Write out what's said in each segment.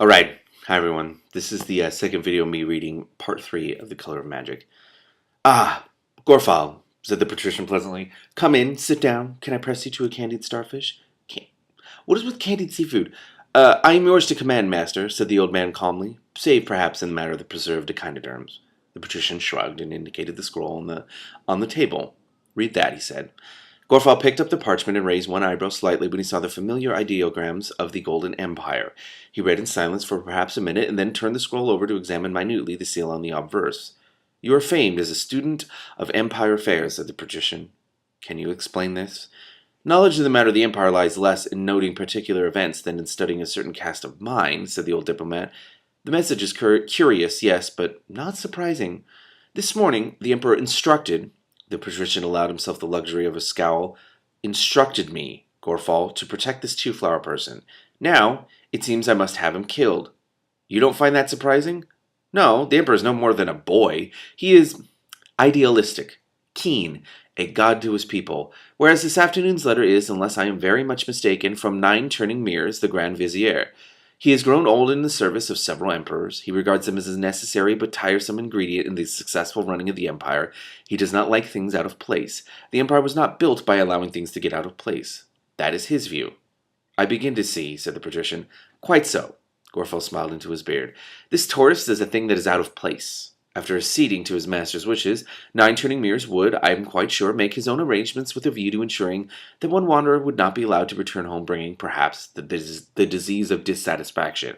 Alright, hi everyone. This is the second video of me reading part 3 of The Color of Magic. Ah, Gorfal, said the patrician pleasantly. Come in, sit down. Can I press you to a candied starfish? What is with candied seafood? I am yours to command, master, said the old man calmly, save perhaps in the matter of the preserved echinoderms. The patrician shrugged and indicated the scroll on the table. Read that, he said. Gorfal picked up the parchment and raised one eyebrow slightly when he saw the familiar ideograms of the Golden Empire. He read in silence for perhaps a minute and then turned the scroll over to examine minutely the seal on the obverse. You are famed as a student of Empire affairs, said the patrician. Can you explain this? Knowledge of the matter of the Empire lies less in noting particular events than in studying a certain cast of mind, said the old diplomat. The message is curious, yes, but not surprising. This morning, the Emperor instructed— the patrician allowed himself the luxury of a scowl. Instructed me, Gorfal, to protect this two-flower person. Now, it seems I must have him killed. You don't find that surprising? No, the Emperor is no more than a boy. He is idealistic, keen, a god to his people, whereas this afternoon's letter is, unless I am very much mistaken, from 9 turning mirrors, the Grand Vizier. He has grown old in the service of several emperors. He regards them as a necessary but tiresome ingredient in the successful running of the empire. He does not like things out of place. The empire was not built by allowing things to get out of place. That is his view. I begin to see, said the patrician. Quite so. Gorfal smiled into his beard. This tourist is a thing that is out of place. After acceding to his master's wishes, 9 turning mirrors would, I am quite sure, make his own arrangements with a view to ensuring that one wanderer would not be allowed to return home bringing, perhaps, the disease of dissatisfaction.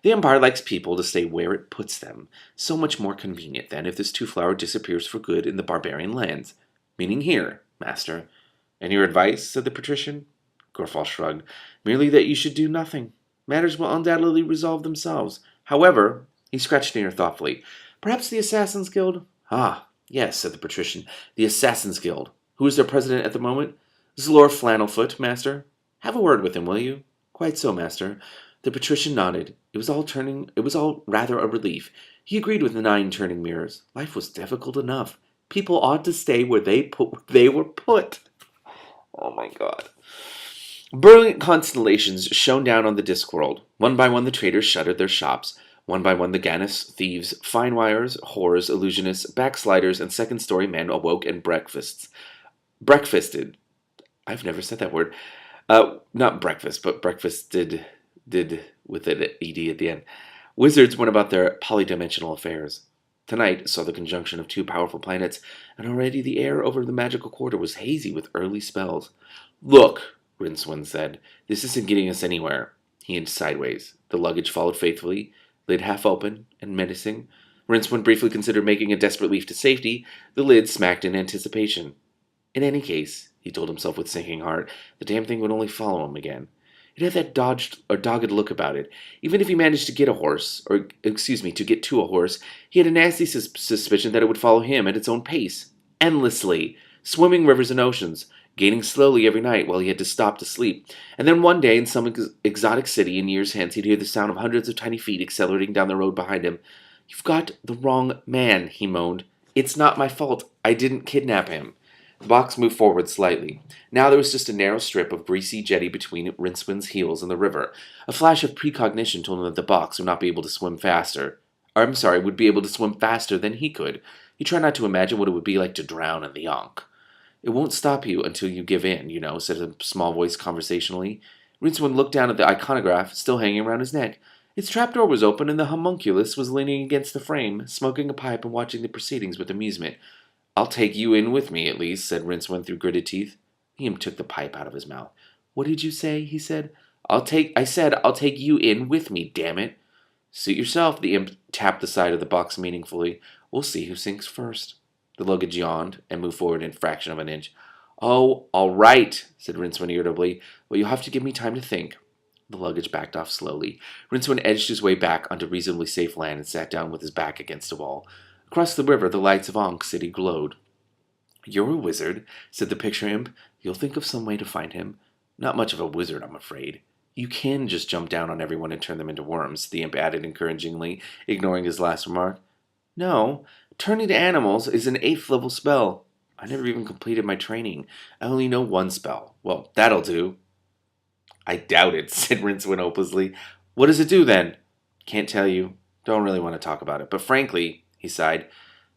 The Empire likes people to stay where it puts them. So much more convenient, then, if this two-flower disappears for good in the barbarian lands. Meaning here, master. And your advice, said the patrician? Gorfal shrugged. Merely that you should do nothing. Matters will undoubtedly resolve themselves. However, he scratched near thoughtfully. Perhaps the Assassin's Guild? Ah, yes, said the patrician. The Assassin's Guild. Who is their president at the moment? Zlor Flannelfoot, master. Have a word with him, will you? Quite so, master. The patrician nodded. It was all rather a relief. He agreed with the 9 turning mirrors. Life was difficult enough. People ought to stay where they were put. Oh my god. Brilliant constellations shone down on the Discworld. One by one the traders shuttered their shops. One by one the Gannis, thieves, fine wires, whores, illusionists, backsliders, and second-story men awoke and breakfasted. I've never said that word. Not breakfast, but breakfasted, did with an ed at the end. Wizards went about their polydimensional affairs. Tonight saw the conjunction of 2 powerful planets, and already the air over the magical quarter was hazy with early spells. Look, Rincewind said, this isn't getting us anywhere. He inched sideways. The luggage followed faithfully, lid half open and menacing. Rincewind briefly considered making a desperate leap to safety. The lid smacked in anticipation. In any case, he told himself with sinking heart, the damn thing would only follow him again. It had that dogged look about it. Even if he managed to get to get to a horse, he had a nasty suspicion that it would follow him at its own pace, endlessly, swimming rivers and oceans, gaining slowly every night while he had to stop to sleep. And then one day in some exotic city in years hence he'd hear the sound of hundreds of tiny feet accelerating down the road behind him. You've got the wrong man, he moaned. It's not my fault. I didn't kidnap him. The box moved forward slightly. Now there was just a narrow strip of greasy jetty between Rincewind's heels and the river. A flash of precognition told him that the box would not be able to swim faster. Would be able to swim faster than he could. He tried not to imagine what it would be like to drown in the Ankh. It won't stop you until you give in, you know, said a small voice conversationally. Rincewind looked down at the iconograph, still hanging around his neck. Its trapdoor was open, and the homunculus was leaning against the frame, smoking a pipe and watching the proceedings with amusement. I'll take you in with me, at least, said Rincewind through gritted teeth. The imp took the pipe out of his mouth. What did you say? He said. I said I'll take you in with me, damn it. Suit yourself, the imp tapped the side of the box meaningfully. We'll see who sinks first. The luggage yawned and moved forward in a fraction of an inch. Oh, all right, said Rincewind irritably. Well, you'll have to give me time to think. The luggage backed off slowly. Rincewind edged his way back onto reasonably safe land and sat down with his back against a wall. Across the river, the lights of Ankh City glowed. You're a wizard, said the picture imp. You'll think of some way to find him. Not much of a wizard, I'm afraid. You can just jump down on everyone and turn them into worms, the imp added encouragingly, ignoring his last remark. No, turning to animals is an 8th level spell. I never even completed my training. I only know 1 spell. Well, that'll do. I doubt it, said Rincewind hopelessly. What does it do, then? Can't tell you. Don't really want to talk about it. But frankly, he sighed,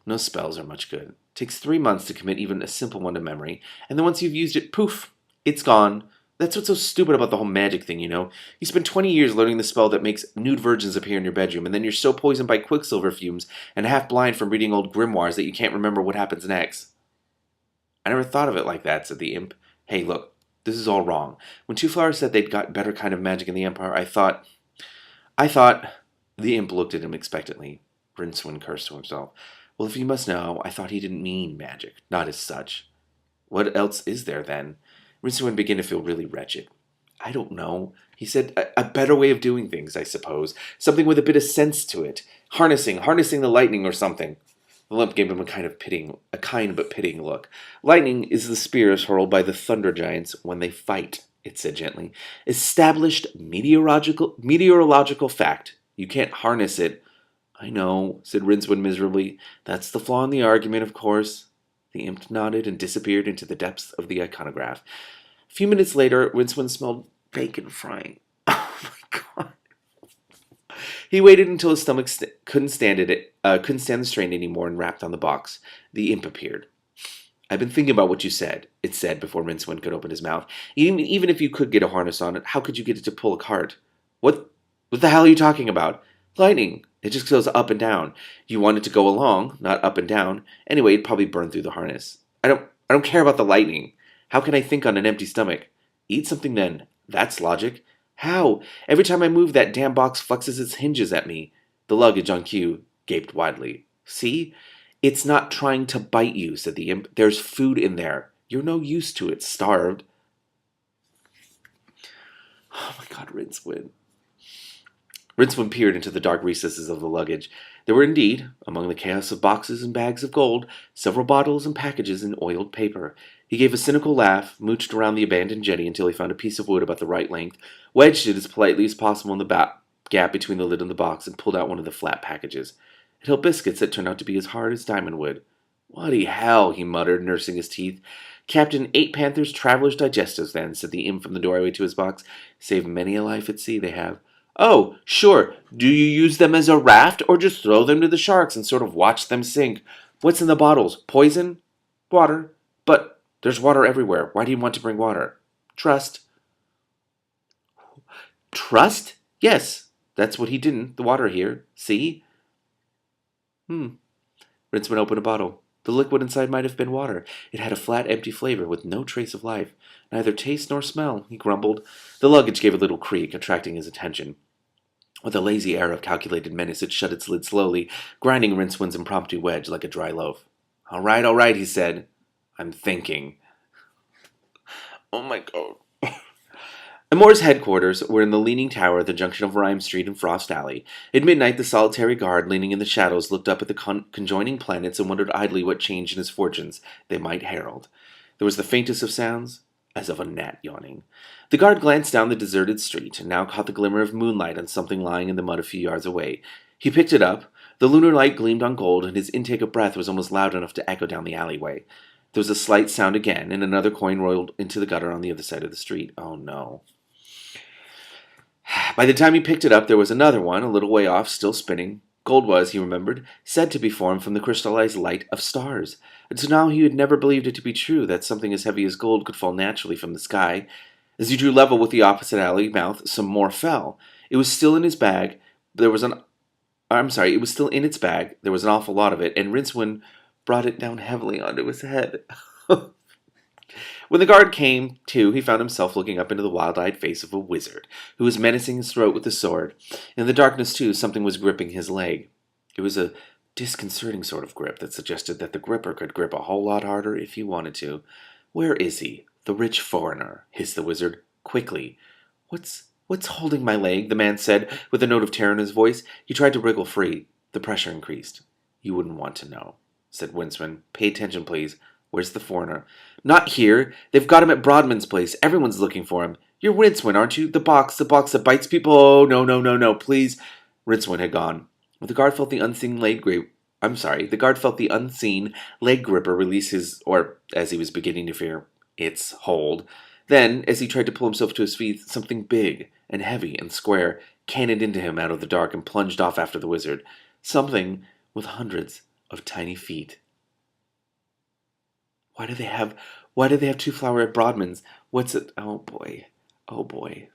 no spells are much good. It takes 3 months to commit even a simple one to memory, and then once you've used it, poof, it's gone. That's what's so stupid about the whole magic thing, you know? You spend 20 years learning the spell that makes nude virgins appear in your bedroom, and then you're so poisoned by quicksilver fumes and half blind from reading old grimoires that you can't remember what happens next. I never thought of it like that, said the imp. Hey, look, this is all wrong. When Two Flowers said they'd got better kind of magic in the Empire, I thought... The imp looked at him expectantly. Rincewind cursed to himself. Well, if you must know, I thought he didn't mean magic, not as such. What else is there, then? Rincewind began to feel really wretched. I don't know. He said, a better way of doing things, I suppose. Something with a bit of sense to it. Harnessing the lightning or something. The imp gave him a kind but pitying look. Lightning is the spears hurled by the thunder giants when they fight, it said gently. Established meteorological fact. You can't harness it. I know, said Rincewind miserably. That's the flaw in the argument, of course. The imp nodded and disappeared into the depths of the iconograph. A few minutes later, Rincewind smelled bacon frying. Oh my god. He waited until his stomach couldn't stand the strain anymore and rapped on the box. The imp appeared. I've been thinking about what you said, it said before Rincewind could open his mouth. Even if you could get a harness on it, how could you get it to pull a cart? What the hell are you talking about? Lightning. It just goes up and down. You want it to go along, not up and down. Anyway, it'd probably burn through the harness. I don't care about the lightning. How can I think on an empty stomach? Eat something then. That's logic. How? Every time I move, that damn box flexes its hinges at me. The luggage on cue gaped widely. See? It's not trying to bite you, said the imp. There's food in there. You're no use to it, starved. Oh my god, Rincewind. Rincewind peered into the dark recesses of the luggage. There were indeed, among the chaos of boxes and bags of gold, several bottles and packages in oiled paper. He gave a cynical laugh, mooched around the abandoned jetty until he found a piece of wood about the right length, wedged it as politely as possible in the gap between the lid and the box, and pulled out one of the flat packages. It held biscuits that turned out to be as hard as diamond wood. Bloody hell, he muttered, nursing his teeth. Captain Eight Panther's Traveler's Digestives, then, said the imp from the doorway to his box. Saved many a life at sea, they have. Oh, sure. Do you use them as a raft, or just throw them to the sharks and sort of watch them sink? What's in the bottles? Poison? Water. But there's water everywhere. Why do you want to bring water? Trust. Trust? Yes. That's what he didn't. The water here. See? Rincewind opened a bottle. The liquid inside might have been water. It had a flat, empty flavor with no trace of life. Neither taste nor smell, he grumbled. The luggage gave a little creak, attracting his attention. With a lazy air of calculated menace, it shut its lid slowly, grinding Rincewind's impromptu wedge like a dry loaf. All right, he said. I'm thinking. Oh my god. Amore's headquarters were in the leaning tower at the junction of Rhyme Street and Frost Alley. At midnight, the solitary guard, leaning in the shadows, looked up at the conjoining planets and wondered idly what change in his fortunes they might herald. There was the faintest of sounds, as of a gnat yawning. The guard glanced down the deserted street, and now caught the glimmer of moonlight on something lying in the mud a few yards away. He picked it up. The lunar light gleamed on gold, and his intake of breath was almost loud enough to echo down the alleyway. There was a slight sound again, and another coin rolled into the gutter on the other side of the street. Oh no. By the time he picked it up, there was another one, a little way off, still spinning. Gold was, he remembered, said to be formed from the crystallized light of stars. Until now he had never believed it to be true that something as heavy as gold could fall naturally from the sky. As he drew level with the opposite alley mouth, some more fell. It was still in his bag. It was still in its bag. There was an awful lot of it, and Rincewind brought it down heavily onto his head. When the guard came to, he found himself looking up into the wild-eyed face of a wizard, who was menacing his throat with a sword. In the darkness, too, something was gripping his leg. It was a disconcerting sort of grip that suggested that the gripper could grip a whole lot harder if he wanted to. Where is he? The rich foreigner, hissed the wizard. Quickly. What's holding my leg? The man said, with a note of terror in his voice. He tried to wriggle free. The pressure increased. You wouldn't want to know, said Rincewind. Pay attention, please. Where's the foreigner? Not here. They've got him at Broadman's place. Everyone's looking for him. You're Rincewind, aren't you? The box that bites people. Oh, no, please. Rincewind had gone. The guard felt the unseen leg gripper release his, or as he was beginning to fear, its hold. Then, as he tried to pull himself to his feet, something big and heavy and square cannoned into him out of the dark and plunged off after the wizard. Something with hundreds of tiny feet. Why do they have 2 flower at Broadman's? What's it? Oh boy. Oh boy.